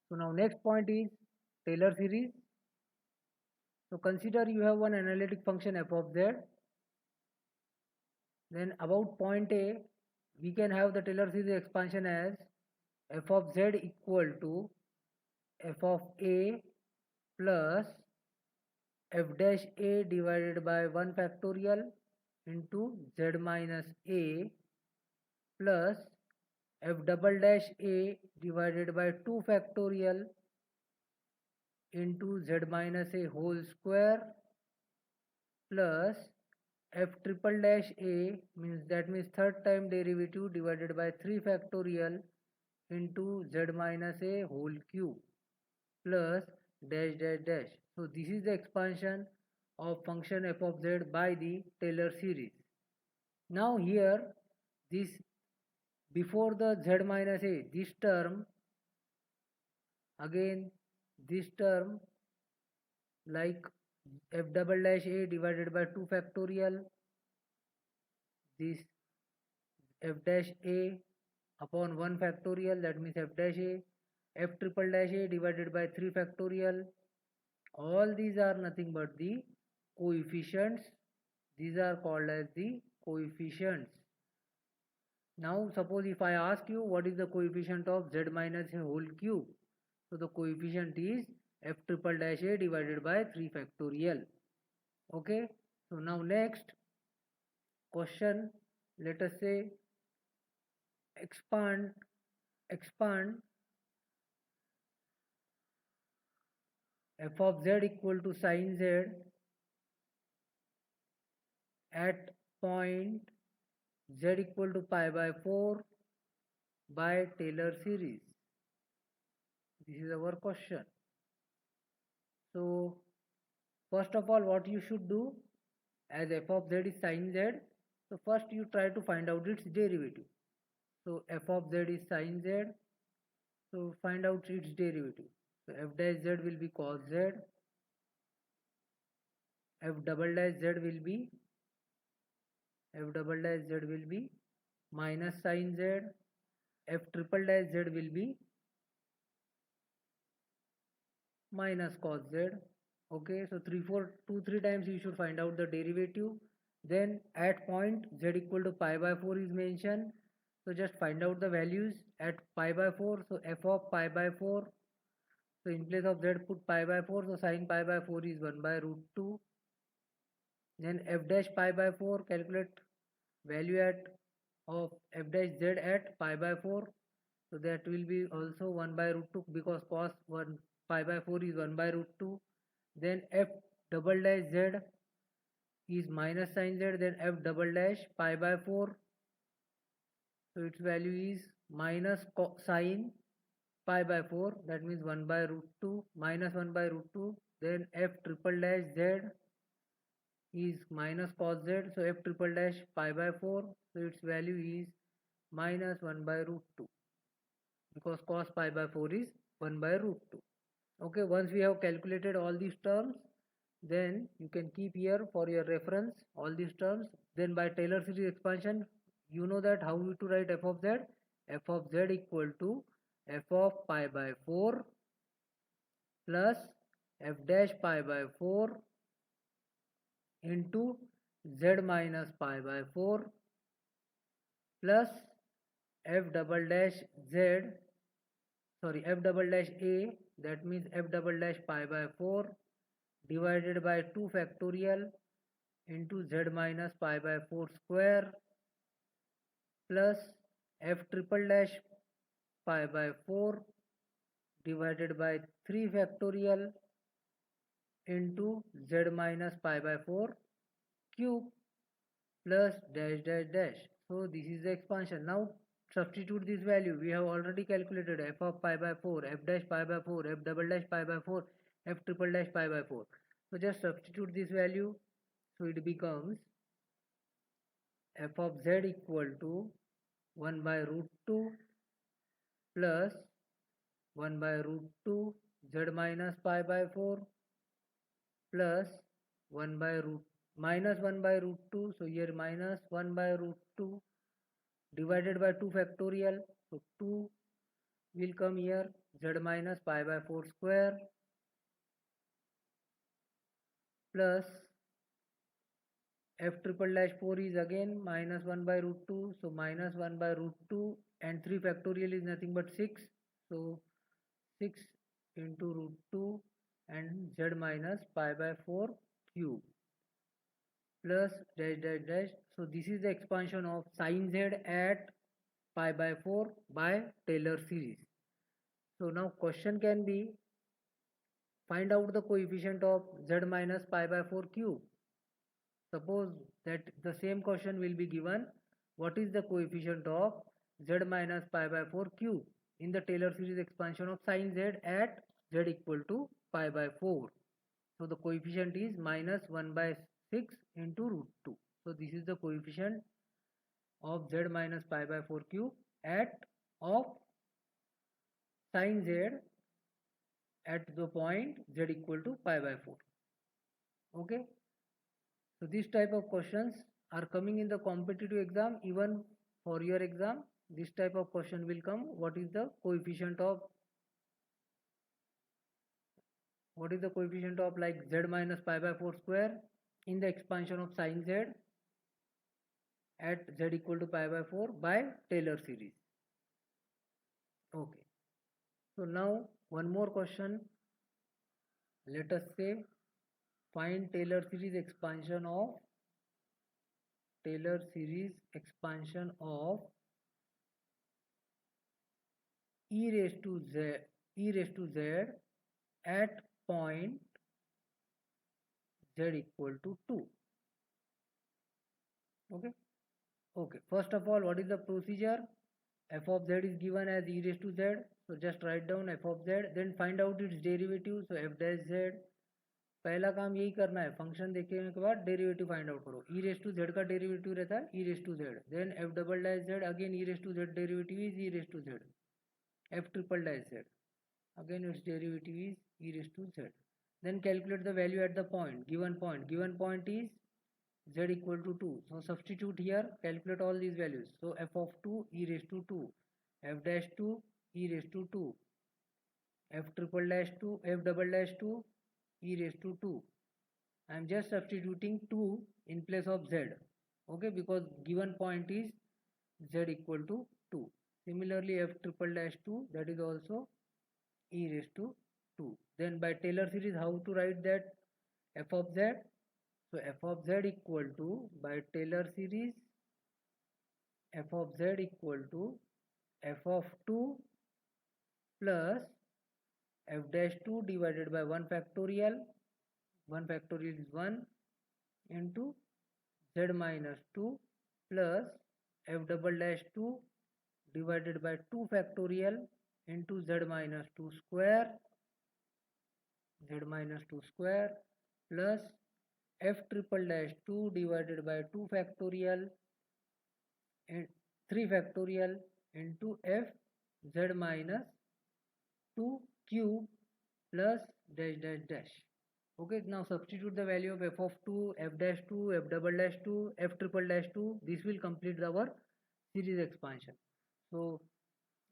So now next point is Taylor series. So consider you have one analytic function f of z. Then about point A, we can have the Taylor series expansion as f of z equal to f of a plus f dash a divided by 1 factorial into z minus a plus f double dash a divided by 2 factorial into z minus a whole square plus f triple dash a means third time derivative divided by 3 factorial into z minus a whole cube plus dash dash dash. So this is the expansion of function f of z by the Taylor series. Now here this before the z minus a, this term, again this term like f double dash a divided by 2 factorial, this f dash a upon 1 factorial, that means f dash a, f triple dash a divided by 3 factorial. All these are nothing but the coefficients. These are called as the coefficients. Now suppose if I ask you what is the coefficient of z minus a whole cube, so the coefficient is f triple dash a divided by 3 factorial. Okay, so now next question, let us say expand f of z equal to sin z at point z equal to pi by 4 by Taylor series. This is our question. So first of all, what you should do, as f of z is sin z, so first you try to find out its derivative. So f of z is sin z, so find out its derivative. So f dash z will be cos z, f double dash z will be minus sin z, f triple dash z will be minus cos z. Okay, so 3 times you should find out the derivative. Then at point z equal to pi by 4 is mentioned, so just find out the values at pi by 4. So f of pi by 4, so in place of z put pi by 4, so sin pi by 4 is 1 by root 2. Then f dash pi by 4, calculate value at of f dash z at pi by 4, so that will be also 1 by root 2 because cos 1 pi by 4 is 1 by root 2. Then f double dash z is minus sin z, then f double dash pi by 4, so its value is minus sin pi by 4, that means 1 by root 2 minus 1 by root 2. Then f triple dash z is minus cos z, so f triple dash pi by 4, so its value is minus 1 by root 2 because cos pi by 4 is 1 by root 2. Okay, once we have calculated all these terms, then you can keep here for your reference all these terms. Then by Taylor series expansion, you know that how to write f of z. F of z equal to f of pi by 4 plus f dash pi by 4 into z minus pi by 4 plus f double dash a, that means f double dash pi by 4 divided by 2 factorial into z minus pi by 4 square plus f triple dash pi by 4 divided by 3 factorial into z minus pi by 4 cube plus dash dash dash. So this is the expansion. Now substitute this value. We have already calculated f of pi by 4, f dash pi by 4, f double dash pi by 4, f triple dash pi by 4. So just substitute this value. So it becomes f of z equal to 1 by root 2 plus 1 by root 2 z minus pi by 4 plus 1 by root minus 1 by root 2, so here minus 1 by root 2 divided by 2 factorial, so 2 will come here z minus pi by 4 square plus f triple dash 4 is again minus 1 by root 2, so minus 1 by root 2, and 3 factorial is nothing but 6, so 6 into root 2 and z minus pi by 4 cube plus dash dash dash. So this is the expansion of sin z at pi by 4 by Taylor series. So now question can be, find out the coefficient of z minus pi by 4 cube. Suppose that the same question will be given, what is the coefficient of z minus pi by 4 cube in the Taylor series expansion of sin z at z equal to pi by 4. So the coefficient is minus 1 by 6 into root 2. So this is the coefficient of z minus pi by 4 cube at of sin z at the point z equal to pi by 4. Okay. So this type of questions are coming in the competitive exam. Even for your exam, this type of question will come. What is the coefficient of like z minus pi by 4 square in the expansion of sin z at z equal to pi by 4 by Taylor series. Okay. So now one more question. Let us say find Taylor series expansion of e raised to z at point z equal to 2. Okay. First of all, what is the procedure? F of z is given as e raised to z, so just write down f of z, then find out its derivative, so f dash z. पहला काम यही करना है, function देखने के बाद derivative find out करो. E raise to z का डेरिवेटिव रहता है e raise to z, then f double dash z, again e raise to z derivative is e raise to z, f triple dash z, again it's derivative is e raise to z. Then calculate the value at the point, given point is z equal to 2. So substitute here, calculate all these values. So f of 2 e raised to 2, f dash 2 e raised to 2, f triple dash 2, f double dash 2 e raised to 2. I am just substituting 2 in place of z, okay, because given point is z equal to 2. Similarly f triple dash 2, that is also e raised to 2. Then by Taylor series, how to write that f of z? So f of z equal to, by Taylor series, f of z equal to f of 2 plus f dash 2 divided by 1 factorial, 1 factorial is 1, into z minus 2 plus f double dash 2 divided by 2 factorial into z minus 2 square, plus f triple dash 2 divided by 2 factorial and 3 factorial into f z minus 2 cube plus dash dash dash. Okay, now substitute the value of f of 2, f dash 2, f double dash 2, f triple dash 2. This will complete our series expansion. So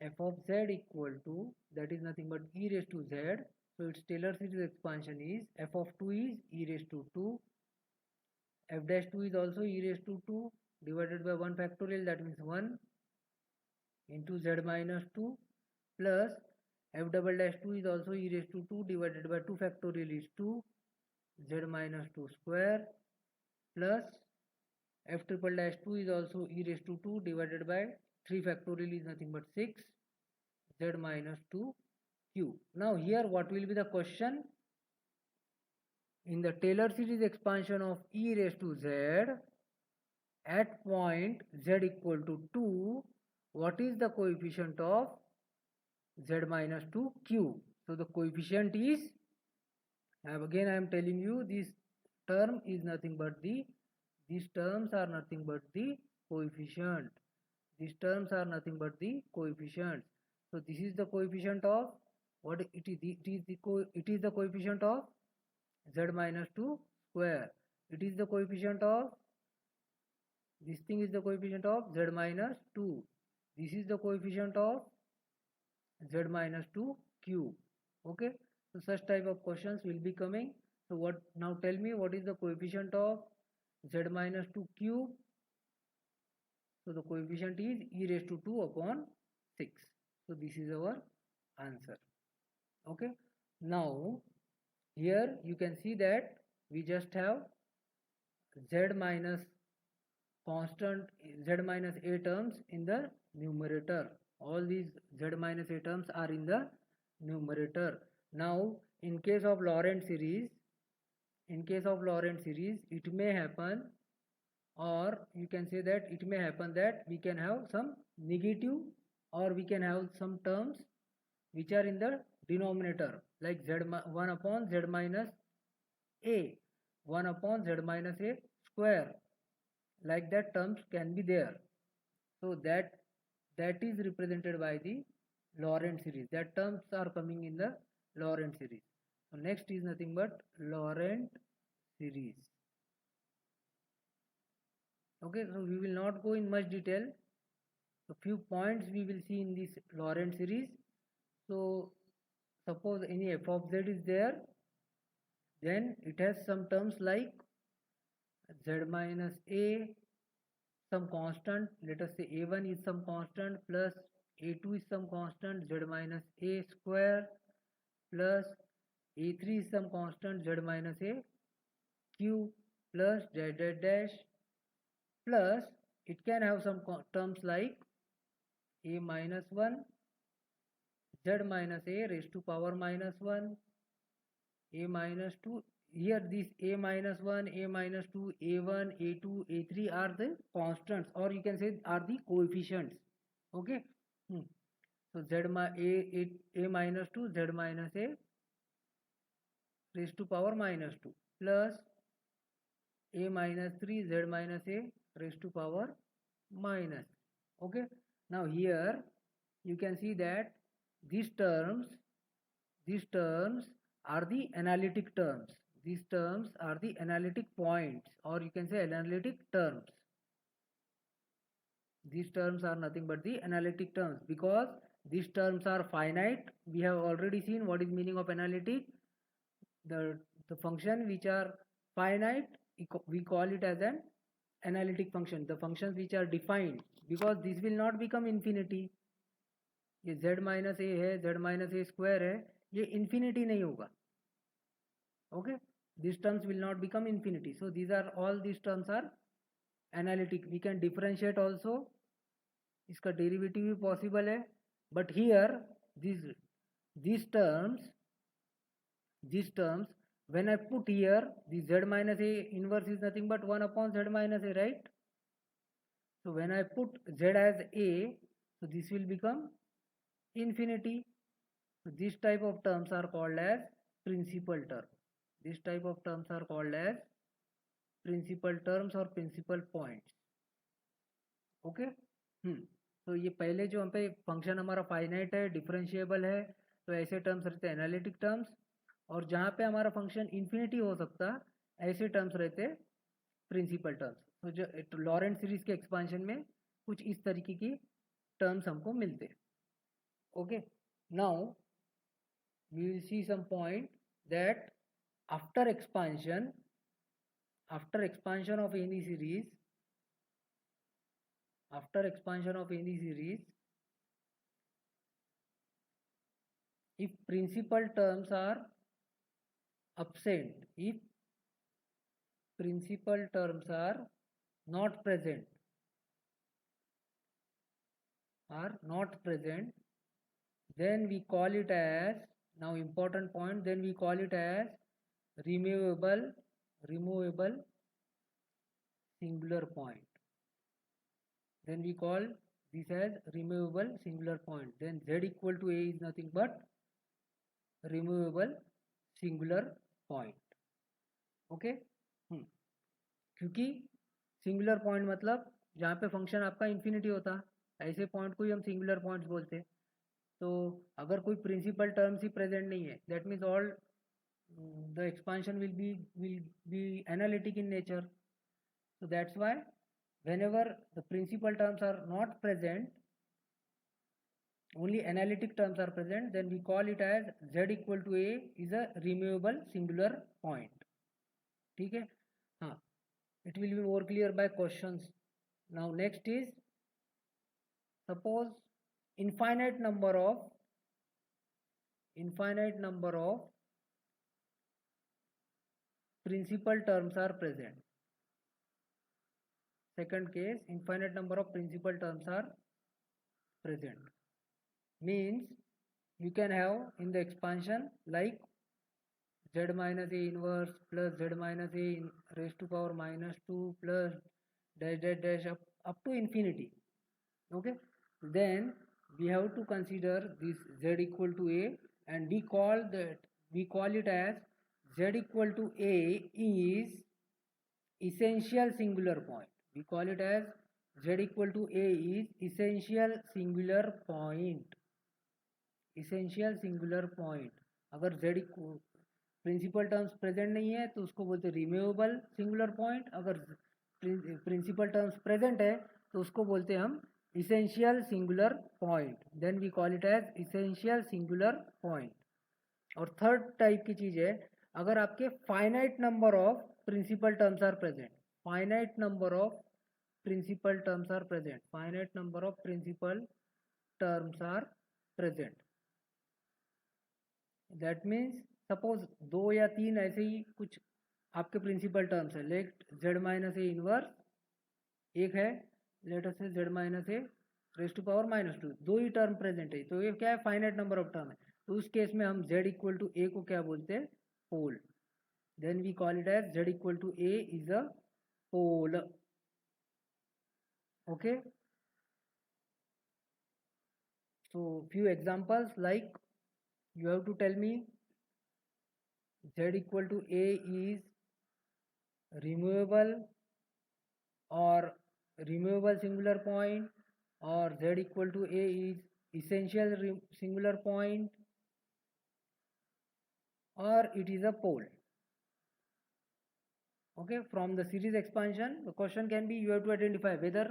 f of z equal to, that is nothing but e raised to z. So its Taylor series expansion is f of 2 is e raised to 2, f dash 2 is also e raised to 2 divided by 1 factorial, that means 1, into z minus 2 plus f double dash 2 is also e raised to 2 divided by 2 factorial is 2, z minus 2 square, plus f triple dash 2 is also e raised to 2 divided by 3 factorial is nothing but 6, z minus 2 cube. Now here what will be the question? In the Taylor series expansion of e raised to z at point z equal to 2, what is the coefficient of z minus 2 cube? So the coefficient is, again I am telling you, this term is nothing but the, these terms are nothing but the coefficient. These terms are nothing but the coefficients. So this is the coefficient of, what it is? It is the coefficient of z minus 2 square. It is the coefficient of, this thing is the coefficient of z minus 2. This is the coefficient of z minus 2 cube. Okay, so such type of questions will be coming. So what, now tell me what is the coefficient of z minus 2 cube. So the coefficient is e raised to 2 upon 6. So this is our answer. Okay, now here you can see that we just have z minus constant, z minus a terms in the numerator. All these z minus a terms are in the numerator. Now in case of Laurent series, it may happen, or you can say that it may happen that we can have some negative, or we can have some terms which are in the denominator, like 1 upon z minus a, 1 upon z minus a square, like that terms can be there. So that is represented by the Laurent series. That terms are coming in the Laurent series. So next is nothing but Laurent series. Okay, so we will not go in much detail. A few points we will see in this Laurent series. So suppose any f of z is there, then it has some terms like z minus a, some constant, let us say a1 is some constant, plus a2 is some constant, z minus a square, plus a3 is some constant, z minus a cube, plus dash dash dash, plus it can have some terms like a minus 1, z minus a raised to power minus 1, a minus 2. Here this a minus 1, a minus 2, a1, a2, a3 are the constants, or you can say are the coefficients. Okay, so a minus 2, z minus a raised to power minus 2, plus a minus 3, z minus a raised to power minus. Okay, now here you can see that these terms are the analytic terms. These terms are the analytic points, or you can say analytic terms. These terms are nothing but the analytic terms, because these terms are finite. We have already seen what is meaning of analytic. The function which are finite, we call it as an analytic function. The functions which are defined, because this will not become infinity. ये z minus a है, z minus a square है, ये infinity नहीं होगा. Okay, these terms will not become infinity. So all these terms are analytic. We can differentiate also, इसका derivative भी possible है, but here these terms when I put here, the z minus a inverse is nothing but 1 upon z minus a, right? So when I put z as a, so this will become infinity. So this type of terms are called as principal term. This type of terms are called as principal terms or principal points. Okay, तो ये पहले जो हम पे function हमारा finite है, differentiable है, तो ऐसे टर्म्स रहते हैं एनालिटिक टर्म्स, और जहाँ पे हमारा फंक्शन इन्फिनिटी हो सकता, ऐसे टर्म्स रहते प्रिंसिपल टर्म्स. तो जो लॉरेंट सीरीज के एक्सपांशन में कुछ इस तरीके की टर्म्स हमको मिलते. Okay, now we will see some point that after expansion of any series, if principal terms are absent, if principal terms are not present, then we call it as, now important point, then we call it as removable singular point. Then we call this as removable singular point. Then z equal to a is nothing but removable singular point. Okay, क्योंकि singular point मतलब जहाँ पे function आपका infinity होता, ऐसे point को ही हम singular points बोलते. तो अगर कोई प्रिंसिपल टर्म्स ही प्रेजेंट नहीं है, that means all the expansion will be analytic in nature. So that's why whenever the principal terms are not present, only analytic terms are present, then we call it as z equal to a is a removable singular point. ठीक है, हाँ, it will be more clear by questions. Now next is, suppose infinite number of principal terms are present. Second case, infinite number of principal terms are present. Means you can have in the expansion like z minus a inverse plus z minus a raised to power minus 2 plus dash dash dash up to infinity. Okay, then we have to consider this z equal to a, and we call it as z equal to a is essential singular point. We call it as z equal to a is essential singular point. essential singular point. अगर z principal terms present नहीं है तो उसको बोलते हैं removable singular point. अगर principal terms present है तो उसको बोलते हैं हम essential singular point. Then we call it as essential singular point. और थर्ड टाइप की चीज़ है, अगर आपके finite number of principal terms are present. Finite number of principal terms are present. Finite number of principal terms are present. That means suppose 2 या 3 ऐसे ही कुछ आपके प्रिंसिपल टर्म्स है. Let z minus a inverse एक है, let us say z minus a raise to power minus 2. 2 ही term present है, तो ये क्या है, फाइनाइट नंबर ऑफ टर्म है. तो उस केस में हम z इक्वल टू ए को क्या बोलते हैं, pole. Then we call it as z equal to a is a pole. Okay, so few examples like you have to tell me z equal to a is removable or removable singular point, or z equal to a is essential singular point, or it is a pole. Okay, from the series expansion the question can be, you have to identify whether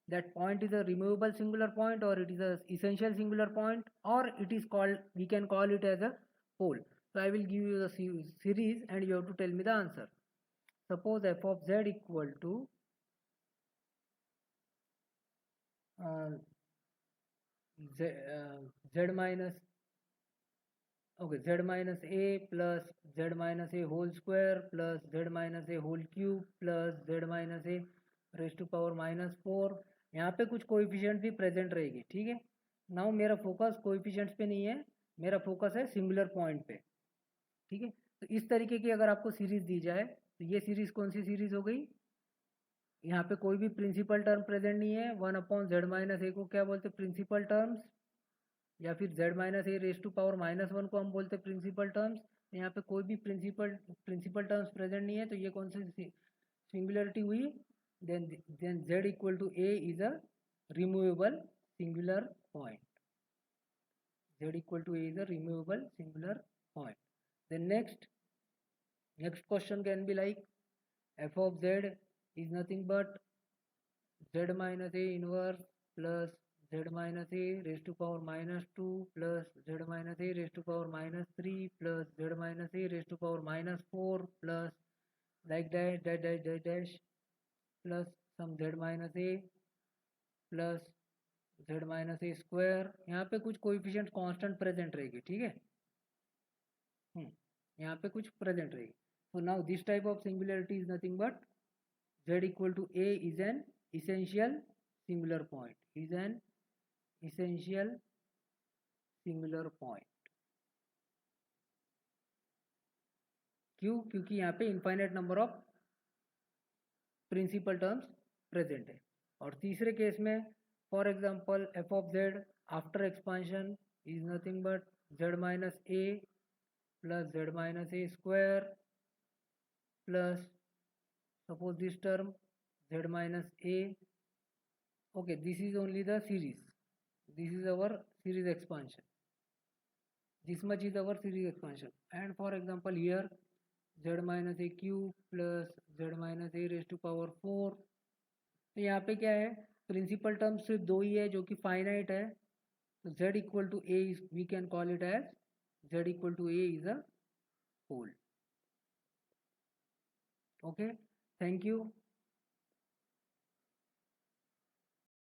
that point is a removable singular point, or it is a essential singular point, or it is called, we can call it as a pole. So I will give you the series and you have to tell me the answer. Suppose f of z equal to z minus z minus a plus z minus a whole square plus z minus a whole cube plus z minus a raise to power minus 4. यहाँ पे कुछ coefficient भी present रहेगी. ठीक है, now मेरा focus coefficients पे नहीं है, मेरा फोकस है सिंगुलर पॉइंट पे. ठीक है, तो इस तरीके की अगर आपको सीरीज दी जाए तो ये सीरीज कौन सी सीरीज हो गई, यहाँ पे कोई भी प्रिंसिपल टर्म प्रेजेंट नहीं है. 1/z माइनस ए को क्या बोलते हैं, प्रिंसिपल टर्म्स, या फिर z minus a raise to power minus 1 को हम बोलते हैं प्रिंसिपल टर्म्स. यहाँ पे कोई भी प्रिंसिपल टर्म्स प्रेजेंट नहीं है, तो ये कौन सी सिंगुलरिटी हुई, then z equal to a is a removable singular point. Z equal to a is a removable singular point. Then next question can be like, f of z is nothing but z minus a inverse plus z minus a raised to power minus 2 plus z minus a raised to power minus 3 plus z minus a raised to power minus 4 plus like that dash plus some z minus a plus z minus a square. यहाँ पे कुछ coefficient constant present रहेगी. ठीक है, यहाँ पे कुछ present रहेगी. so now this type of singularity is nothing but z equal to a is an essential singular point, is an essential singular point. क्यों, क्योंकि यहाँ पे infinite number of principal terms present है. और तीसरे केस में for example f of z after expansion is nothing but z minus a plus z minus a square plus suppose this term z minus a. Okay, this is only the series, this is our series expansion, this much is our series expansion. And for example here z minus a cube plus z minus a raise to power 4. तो यहाँ पे क्या है, principal term सिर्फ 2 ही है जो कि finite है. So z equal to a is, we can call it as z equal to a is a pole. Okay, thank you.